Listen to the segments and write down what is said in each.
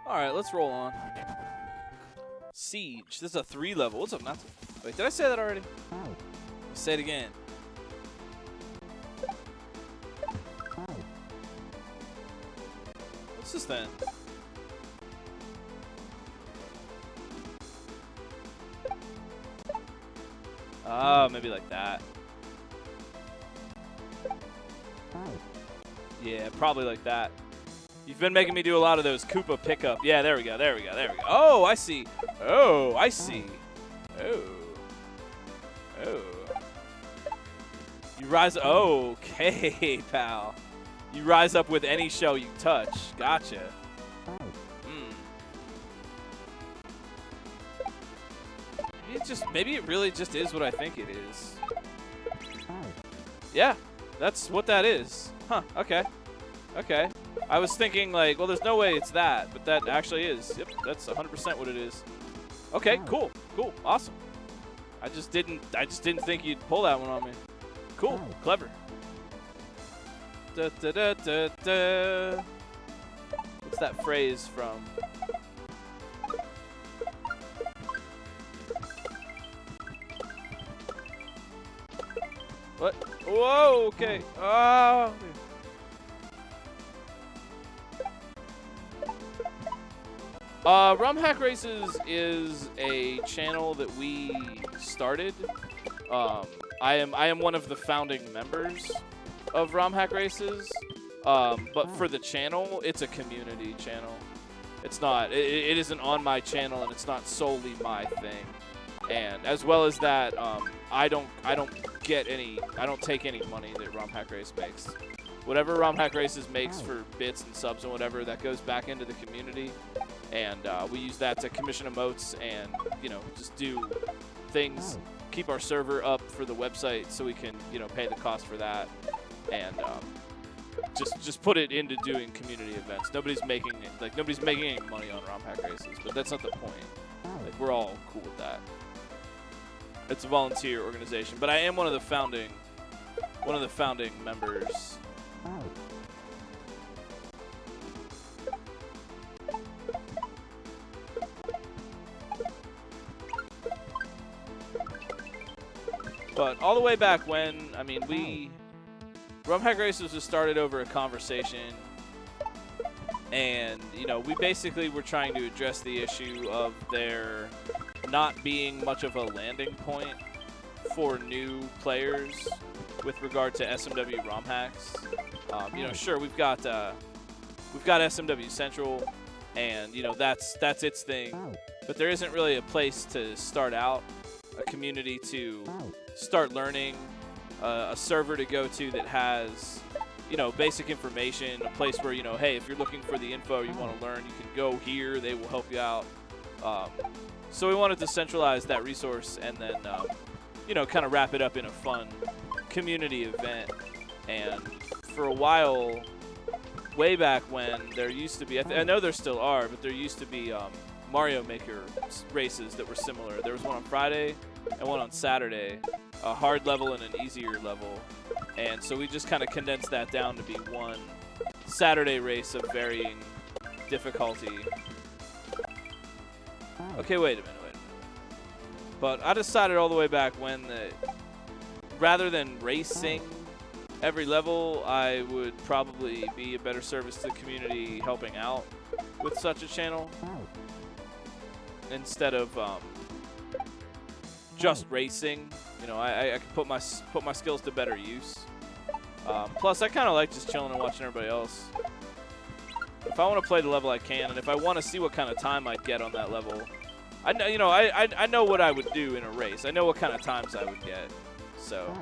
All right, let's roll on. Siege. This is a 3 level. What's up, Natsu? Wait, did I say that already? Say it again. What's this then? Oh, maybe like that. Yeah, probably like that. You've been making me do a lot of those Koopa pickup. Yeah, there we go, there we go, there we go. Oh, I see. Oh, I see. Oh. Oh. You rise. Oh, okay, pal. You rise up with any shell you touch. Gotcha. Maybe it really just is what I think it is. Yeah, that's what that is. Huh, okay. Okay. I was thinking like, well, there's no way it's that, but that actually is. Yep, that's 100% what it is. Okay, cool. Cool. Awesome. I just didn't think you'd pull that one on me. Cool. Clever. Da, da, da, da, da. What's that phrase from? What? Whoa, okay. Oh. Rum Hack Races is a channel that we started. I am one of the founding members of Rum Hack Races. But for the channel, it's a community channel. It's not. It isn't on my channel, and it's not solely my thing. And as well as that, I don't take any money that Rum Hack Race makes. Whatever Rum Hack Races makes for bits and subs and whatever, that goes back into the community, and we use that to commission emotes and just do things, keep our server up for the website so we can pay the cost for that, and just put it into doing community events. Nobody's making any money on Rum Hack Races, but that's not the point. Like, we're all cool with that. It's a volunteer organization, but I am one of the founding members. But all the way back when, I mean, Rum Hack Races was started over a conversation, and we basically were trying to address the issue of there not being much of a landing point for new players with regard to SMW ROM hacks. Sure, we've got SMW Central, and that's its thing, but there isn't really a place to start out, a community to start learning, a server to go to that has basic information, a place where hey, if you're looking for the info, you want to learn, you can go here, they will help you out. So we wanted to centralize that resource and then kind of wrap it up in a fun community event. And for a while, way back when, there used to be, I know there still are, but there used to be Mario Maker races that were similar. There was one on Friday and one on Saturday, a hard level and an easier level. And so we just kind of condensed that down to be one Saturday race of varying difficulty. Okay, wait a minute. But I decided all the way back when that rather than racing every level, I would probably be a better service to the community helping out with such a channel instead of just racing. I can put my skills to better use. Plus, I kind of like just chilling and watching everybody else. If I want to play the level, I can, and if I want to see what kind of time I'd get on that level, I know, I know what I would do in a race. I know what kind of times I would get. So,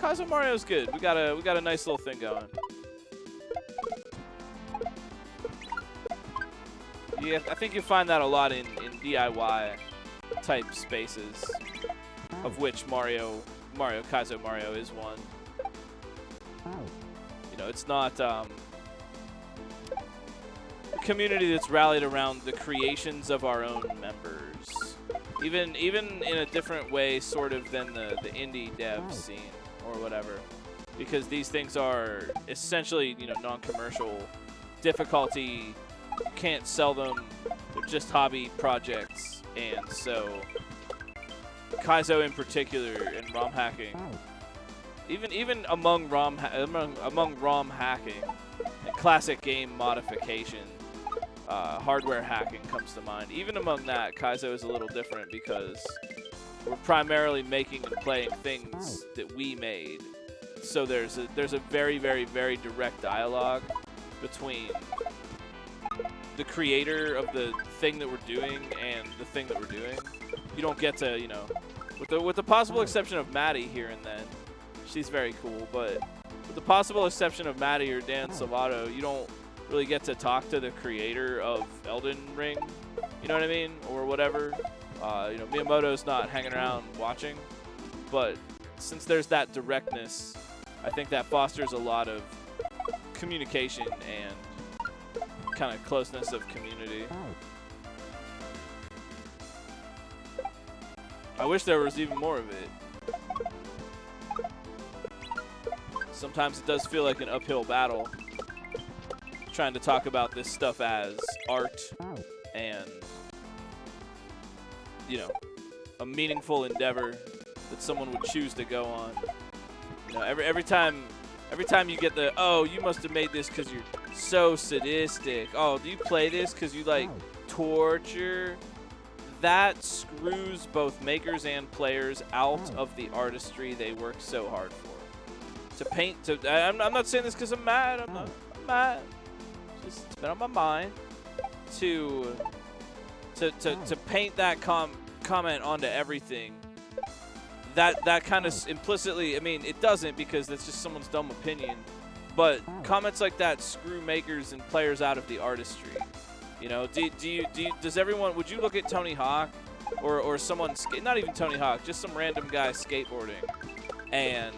Kaizo Mario's good. We got a nice little thing going. Yeah, I think you'll find that a lot in DIY type spaces, of which Kaizo Mario is one. It's not a community that's rallied around the creations of our own members, even in a different way, sort of, than the indie dev scene or whatever, because these things are essentially non-commercial difficulty. You can't sell them. They're just hobby projects. And so Kaizo in particular and ROM hacking, even among ROM hacking and classic game modification, hardware hacking comes to mind. Even among that, Kaizo is a little different because we're primarily making and playing things that we made. So there's a very, very, very direct dialogue between the creator of the thing that we're doing and the thing that we're doing. You don't get to, you know, with the possible exception of Maddie here and then, she's very cool, but with the possible exception of Maddie or Dan Salvato, you don't really get to talk to the creator of Elden Ring, you know what I mean, or whatever. You know, Miyamoto's not hanging around watching, but since there's that directness, I think that fosters a lot of communication and kind of closeness of community. I wish there was even more of it. Sometimes it does feel like an uphill battle trying to talk about this stuff as art and, you know, a meaningful endeavor that someone would choose to go on. You know, every time you get the, oh, you must have made this because you're so sadistic. Oh, do you play this because you like torture? That screws both makers and players out of the artistry they work so hard for. To paint, I'm not saying this because I'm mad. I'm mad. Just it's been on my mind to paint that comment onto everything. That kind of implicitly, I mean, it doesn't because that's just someone's dumb opinion. But comments like that screw makers and players out of the artistry. You know, does everyone, would you look at Tony Hawk or someone, not even Tony Hawk, just some random guy skateboarding, and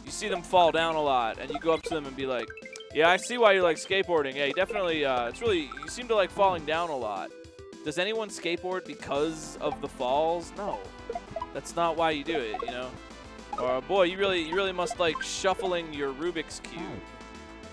you see them fall down a lot, and you go up to them and be like, yeah, I see why you like skateboarding. Yeah, you definitely, it's really, you seem to like falling down a lot. Does anyone skateboard because of the falls? No. That's not why you do it, you know? Or, boy, you really must like shuffling your Rubik's Cube.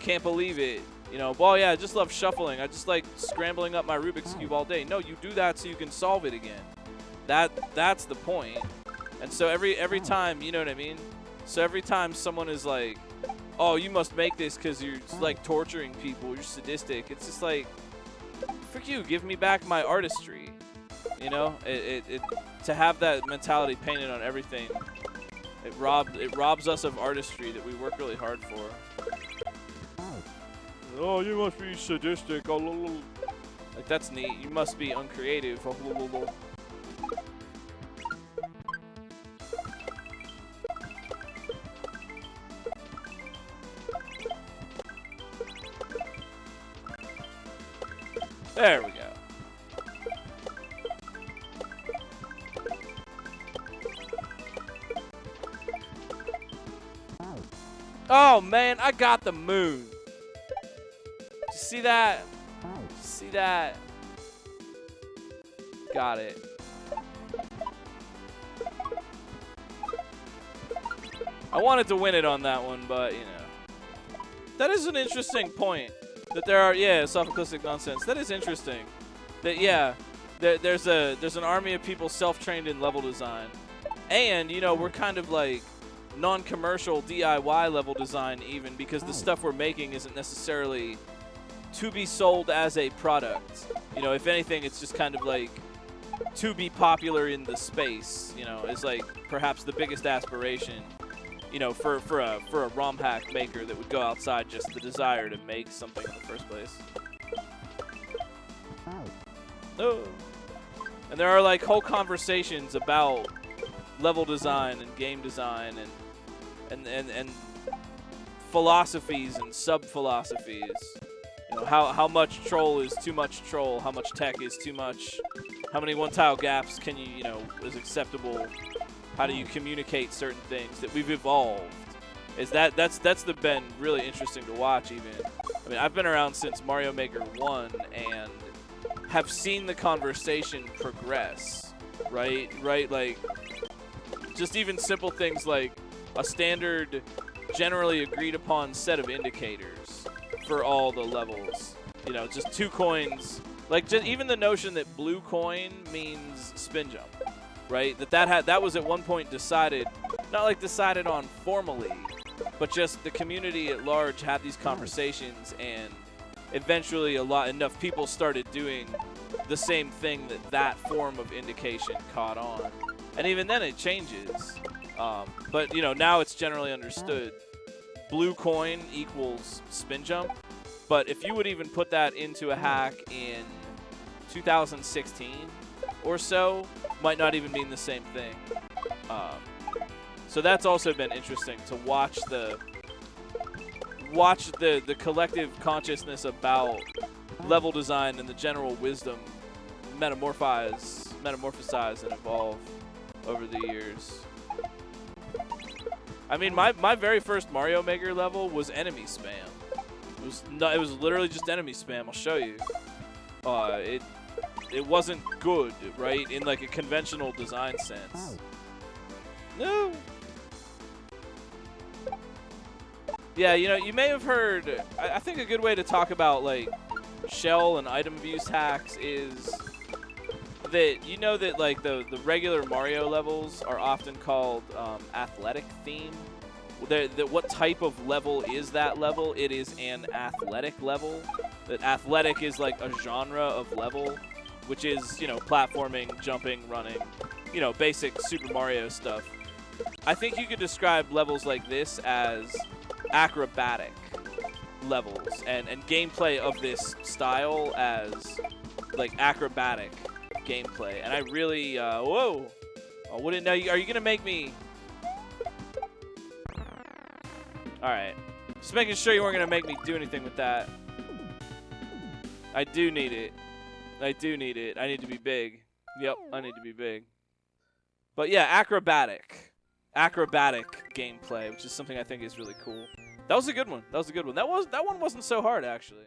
Can't believe it. You know, well, yeah, I just love shuffling. I just like scrambling up my Rubik's Cube all day. No, you do that so you can solve it again. That's the point. And so every time, you know what I mean? So every time someone is like, oh, you must make this because you're just, like torturing people, you're sadistic. It's just like, frick you, give me back my artistry. You know, to have that mentality painted on everything, it robs us of artistry that we work really hard for. Oh, you must be sadistic. Oh, like that's neat. You must be uncreative. Oh, there we go. Oh man, I got the moon. Did you see that? See that? Got it. I wanted to win it on that one, but you know. That is an interesting point. That there are, yeah, sophoclistic nonsense. That is interesting. That, yeah, there's an army of people self-trained in level design. And, you know, we're kind of like non-commercial DIY level design even because the stuff we're making isn't necessarily to be sold as a product. You know, if anything, it's just kind of like to be popular in the space, you know, is like perhaps the biggest aspiration, you know, for a ROM hack maker that would go outside just the desire to make something in the first place. Oh. And there are like whole conversations about level design and game design and philosophies and sub-philosophies. You know, how much troll is too much troll, how much tech is too much, how many one-tile gaps can you know, is acceptable, how do you communicate certain things that we've evolved. That's been really interesting to watch even. I mean, I've been around since Mario Maker 1 and have seen the conversation progress, right? Like, just even simple things like a standard, generally agreed upon set of indicators for all the levels. You know, just 2 coins. Like, just even the notion that blue coin means spin jump, right? That was at one point decided, not like decided on formally, but just the community at large had these conversations, and eventually enough people started doing the same thing that form of indication caught on. And even then it changes. But, you know, now it's generally understood. Blue coin equals spin jump. But if you would even put that into a hack in 2016 or so, might not even mean the same thing. So that's also been interesting to watch the collective consciousness about level design and the general wisdom metamorphosize and evolve over the years. I mean, my very first Mario Maker level was enemy spam. It was literally just enemy spam. I'll show you. It wasn't good, right, in like a conventional design sense. No. Yeah, you know, you may have heard. I think a good way to talk about like shell and item abuse hacks is that you know that like the regular Mario levels are often called athletic theme. What type of level is that level? It is an athletic level. That athletic is like a genre of level, which is, you know, platforming, jumping, running, you know, basic Super Mario stuff. I think you could describe levels like this as acrobatic levels, and gameplay of this style as like acrobatic gameplay. And I really, whoa, I wouldn't know. Are you gonna make me? All right, just making sure you weren't gonna make me do anything with that. I do need it. I do need it. I need to be big. Yep, I need to be big. But yeah, acrobatic gameplay, which is something I think is really cool. That was a good one. That one wasn't so hard, actually.